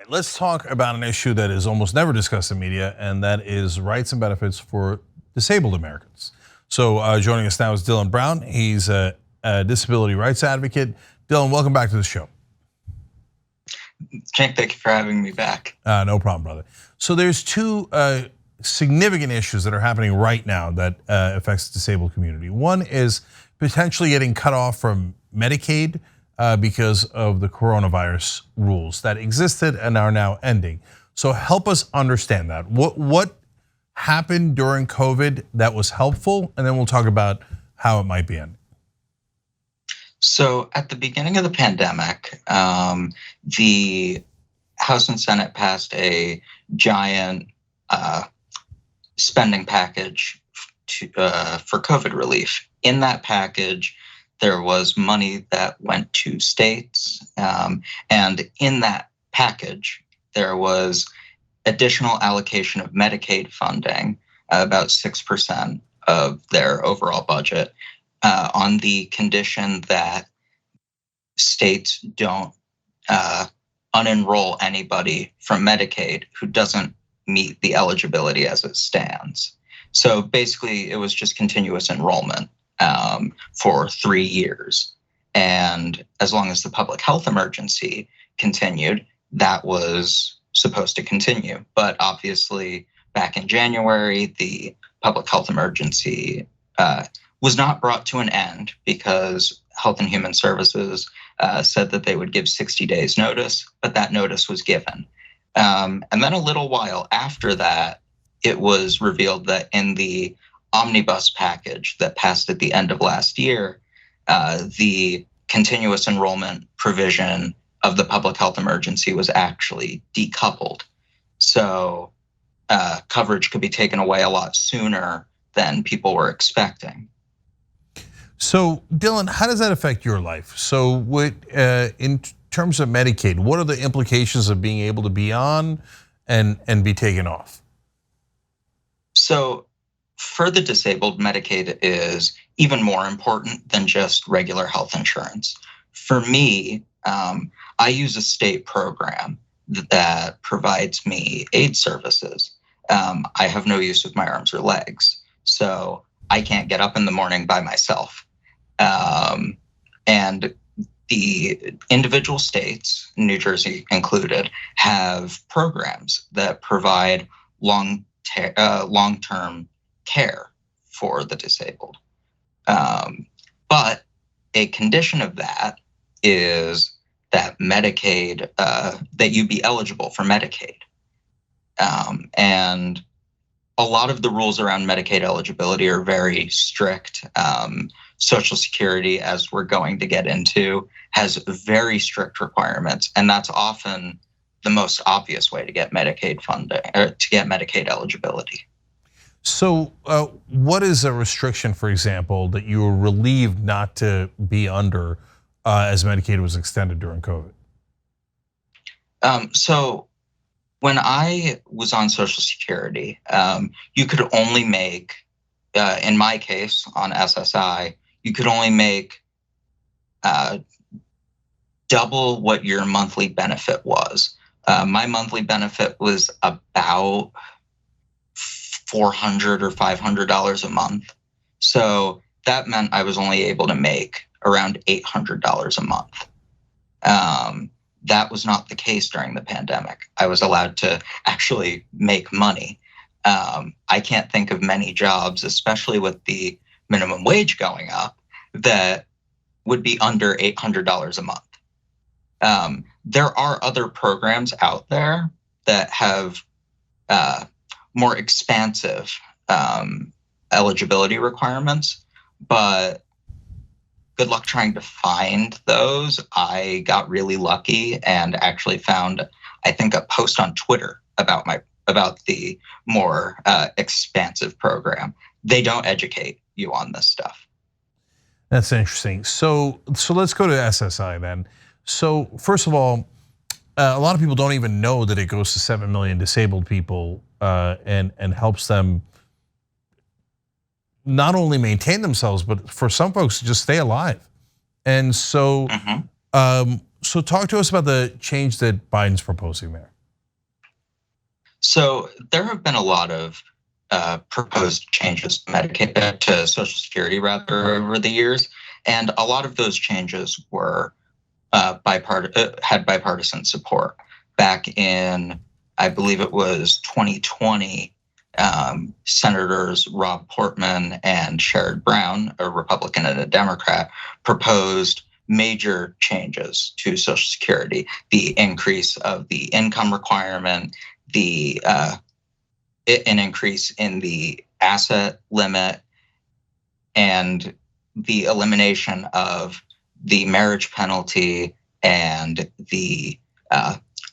right, let's talk about an issue that is almost never discussed in media, and that is rights and benefits for disabled Americans. So joining us now is Dylan Brown. He's a disability rights advocate. Dylan, welcome back to the show. Cenk, thank you for having me back. No problem, brother. So there's two significant issues that are happening right now that affects the disabled community. One is potentially getting cut off from Medicaid because of the coronavirus rules that existed and are now ending. So help us understand that. What happened during COVID that was helpful, and then we'll talk about how it might be ending. So at the beginning of the pandemic, the House and Senate passed a giant spending package for COVID relief. In that package, there was money that went to states, and in that package, there was additional allocation of Medicaid funding, about 6% of their overall budget, on the condition that states don't unenroll anybody from Medicaid who doesn't meet the eligibility as it stands. So basically, it was just continuous enrollment for 3 years. And as long as the public health emergency continued, that was supposed to continue. But obviously, back in January, the public health emergency was not brought to an end because Health and Human Services said that they would give 60 days notice, but that notice was given. And then a little while after that, it was revealed that in the omnibus package that passed at the end of last year, the continuous enrollment provision of the public health emergency was actually decoupled. So coverage could be taken away a lot sooner than people were expecting. So Dylan, how does that affect your life? So in terms of Medicaid, what are the implications of being able to be on and be taken off? So for the disabled, Medicaid is even more important than just regular health insurance. For me, I use a state program that provides me aid services. I have no use of my arms or legs, so I can't get up in the morning by myself. And the individual states, New Jersey included, have programs that provide long-term care for the disabled. But a condition of that is that Medicaid, that you be eligible for Medicaid. And a lot of the rules around Medicaid eligibility are very strict. Social Security, as we're going to get into, has very strict requirements, and that's often the most obvious way to get Medicaid funding, or to get Medicaid eligibility. So what is a restriction, for example, that you were relieved not to be under as Medicaid was extended during COVID? So when I was on Social Security, you could only make, in my case on SSI, you could only make double what your monthly benefit was. My monthly benefit was about $400 or $500 a month. So that meant I was only able to make around $800 a month. That was not the case during the pandemic. I was allowed to actually make money. I can't think of many jobs, especially with the minimum wage going up, that would be under $800 a month. There are other programs out there that have more expansive eligibility requirements, but good luck trying to find those. I got really lucky and actually found, I think, a post on Twitter about the more expansive program. They don't educate you on this stuff. That's interesting. So let's go to SSI then. So first of all, a lot of people don't even know that it goes to 7 million disabled people and helps them not only maintain themselves, but for some folks just stay alive. And so, so talk to us about the change that Biden's proposing there. So there have been a lot of proposed changes to Medicaid, to Social Security rather, over the years, and a lot of those changes were had bipartisan support. Back in, I believe it was 2020, Senators Rob Portman and Sherrod Brown, a Republican and a Democrat, proposed major changes to Social Security: the increase of the income requirement, an increase in the asset limit, and the elimination of the marriage penalty and the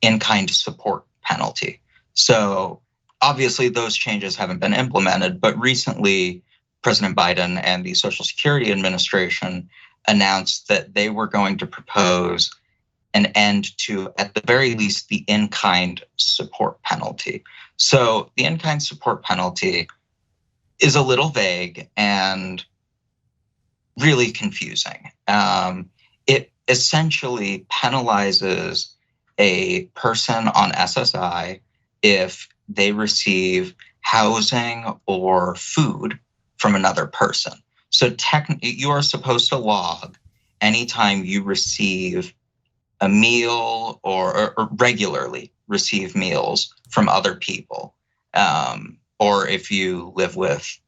in-kind support penalty. So obviously those changes haven't been implemented, but recently President Biden and the Social Security Administration announced that they were going to propose an end to, at the very least, the in-kind support penalty. So the in-kind support penalty is a little vague and really confusing. It essentially penalizes a person on SSI if they receive housing or food from another person. So technically, you are supposed to log anytime you receive a meal or regularly receive meals from other people. Or if you live with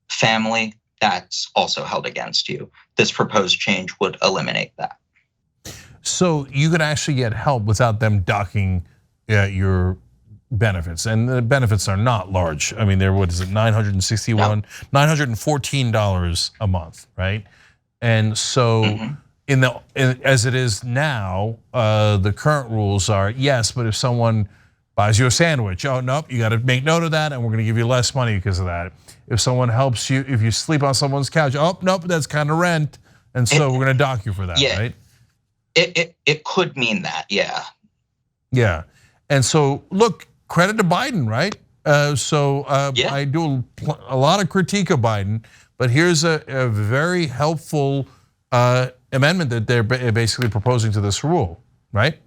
family, that's also held against you. This proposed change would eliminate that. So you could actually get help without them docking your benefits, and the benefits are not large. I mean, they're, what is it, $914 a month, right? And so as it is now, the current rules are, yes, but if someone buys you a sandwich, oh nope, you got to make note of that, and we're going to give you less money because of that. If someone helps you, if you sleep on someone's couch, oh nope, that's kind of rent, and so we're going to dock you for that, right? It could mean that, yeah. Yeah, and so look, credit to Biden, right? Yeah. I do a lot of critique of Biden, but here's a very helpful amendment that they're basically proposing to this rule, right?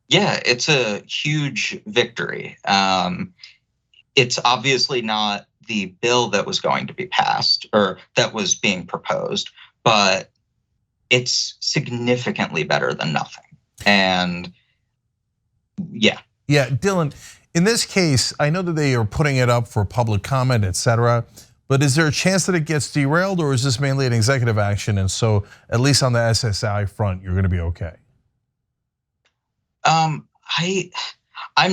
Yeah, it's a huge victory. It's obviously not the bill that was going to be passed or that was being proposed, but it's significantly better than nothing. And yeah. Yeah, Dylan, in this case, I know that they are putting it up for public comment, et cetera, but is there a chance that it gets derailed, or is this mainly an executive action? And so at least on the SSI front, you're gonna be okay? I'm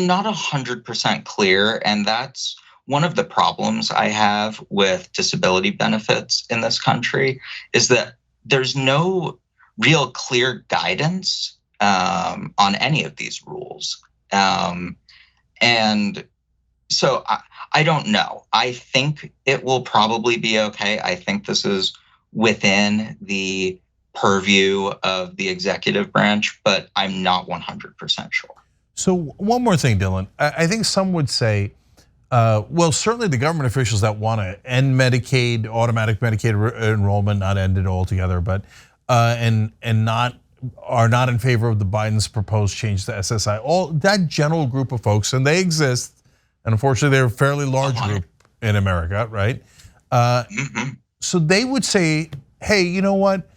not 100% clear, and that's one of the problems I have with disability benefits in this country, is that there's no real clear guidance on any of these rules. And so I don't know. I think it will probably be okay. I think this is within the purview of the executive branch, but I'm not 100% sure. So one more thing, Dylan. I think some would say, well, certainly the government officials that want to end Medicaid, automatic Medicaid enrollment, not end it altogether, but and are not in favor of the Biden's proposed change to SSI. All that general group of folks, and they exist, and unfortunately they're a fairly large group in America, right? So they would say, hey, you know what?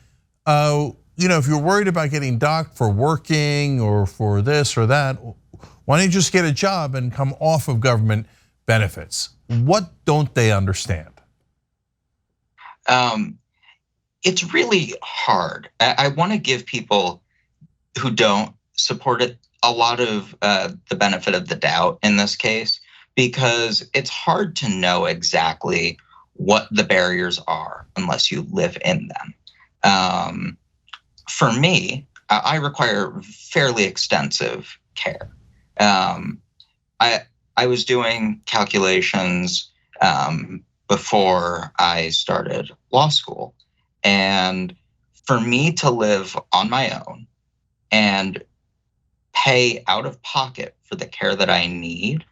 If you're worried about getting docked for working or for this or that, why don't you just get a job and come off of government benefits? What don't they understand? It's really hard. I want to give people who don't support it a lot of the benefit of the doubt in this case, because it's hard to know exactly what the barriers are unless you live in them. For me, I require fairly extensive care. I was doing calculations before I started law school. And for me to live on my own and pay out of pocket for the care that I need,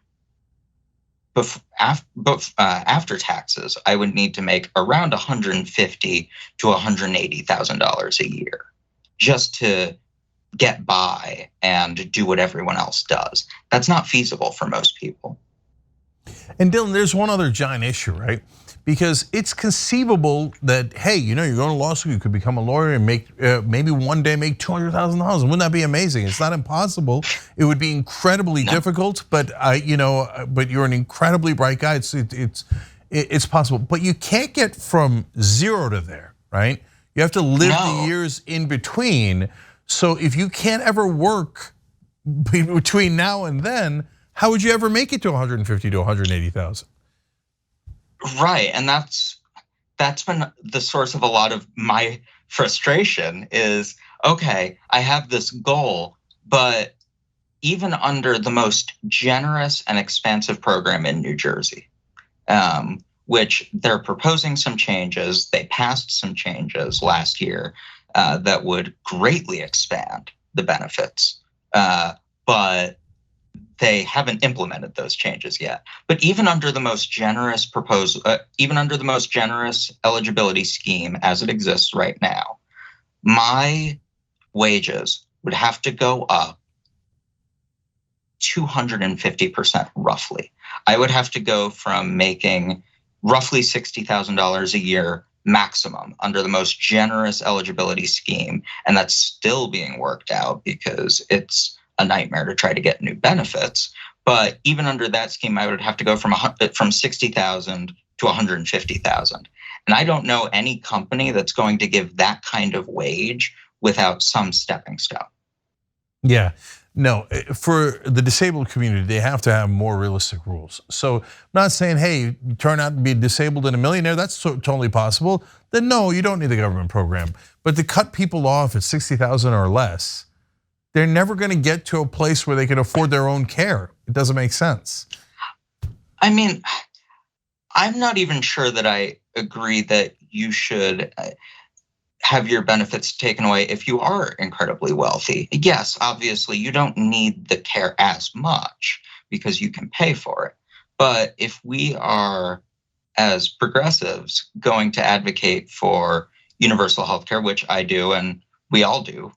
after taxes, I would need to make around $150,000 to $180,000 a year just to get by and do what everyone else does. That's not feasible for most people. And Dylan, there's one other giant issue, right? Because it's conceivable that, hey, you're going to law school, you could become a lawyer and make maybe one day make $200,000. Wouldn't that be amazing? It's not impossible. It would be incredibly difficult, but but you're an incredibly bright guy. It's possible, but you can't get from zero to there, right? You have to live the years in between. So if you can't ever work between now and then, how would you ever make it to 150 to 180,000? Right, and that's been the source of a lot of my frustration is, okay, I have this goal, but even under the most generous and expansive program in New Jersey, which they're proposing some changes, they passed some changes last year that would greatly expand the benefits, but they haven't implemented those changes yet. But even under the most generous even under the most generous eligibility scheme as it exists right now, my wages would have to go up 250% roughly. I would have to go from making roughly $60,000 a year maximum under the most generous eligibility scheme, and that's still being worked out because it's a nightmare to try to get new benefits. But even under that scheme, I would have to go from 60,000 to 150,000. And I don't know any company that's going to give that kind of wage without some stepping stone. Yeah, no, for the disabled community, they have to have more realistic rules. So I'm not saying, hey, you turn out to be disabled and a millionaire, that's totally possible. Then no, you don't need the government program. But to cut people off at 60,000 or less, they're never going to get to a place where they can afford their own care. It doesn't make sense. I mean, I'm not even sure that I agree that you should have your benefits taken away if you are incredibly wealthy. Yes, obviously, you don't need the care as much because you can pay for it. But if we are, as progressives, going to advocate for universal health care, which I do and we all do,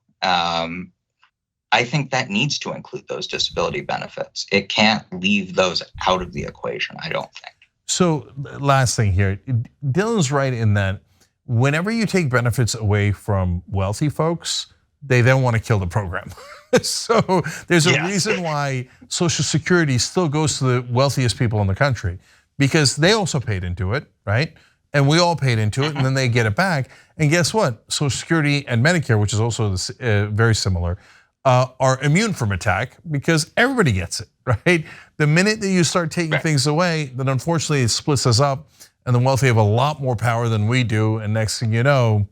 I think that needs to include those disability benefits. It can't leave those out of the equation, I don't think. So last thing here, Dylan's right in that whenever you take benefits away from wealthy folks, they then want to kill the program. So there's a reason why Social Security still goes to the wealthiest people in the country, because they also paid into it, right? And we all paid into it, and then they get it back. And guess what? Social Security and Medicare, which is also very similar, are immune from attack because everybody gets it, right? The minute that you start taking things away, then unfortunately it splits us up, and the wealthy have a lot more power than we do. And next thing you know,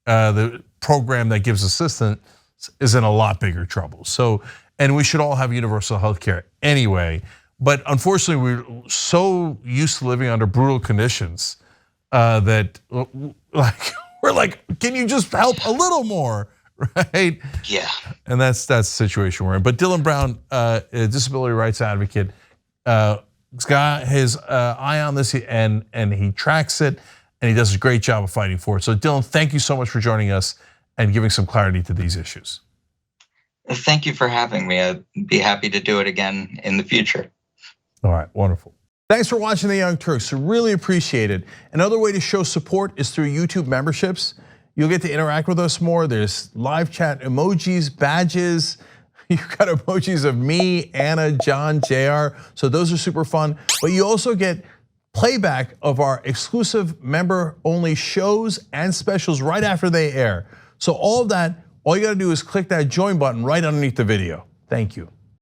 the program that gives assistance is in a lot bigger trouble. So, and we should all have universal health care anyway. But unfortunately, we're so used to living under brutal conditions that we're like, can you just help a little more? Right? Yeah. And that's the situation we're in. But Dylan Brown, a disability rights advocate, has got his eye on this and he tracks it, and he does a great job of fighting for it. So Dylan, thank you so much for joining us and giving some clarity to these issues. Thank you for having me. I'd be happy to do it again in the future. All right, wonderful. Thanks for watching The Young Turks. Really appreciate it. Another way to show support is through YouTube memberships. You'll get to interact with us more. There's live chat emojis, badges. You've got emojis of me, Anna, John, JR. So those are super fun. But you also get playback of our exclusive member-only shows and specials right after they air. So all of that, all you gotta do is click that join button right underneath the video. Thank you.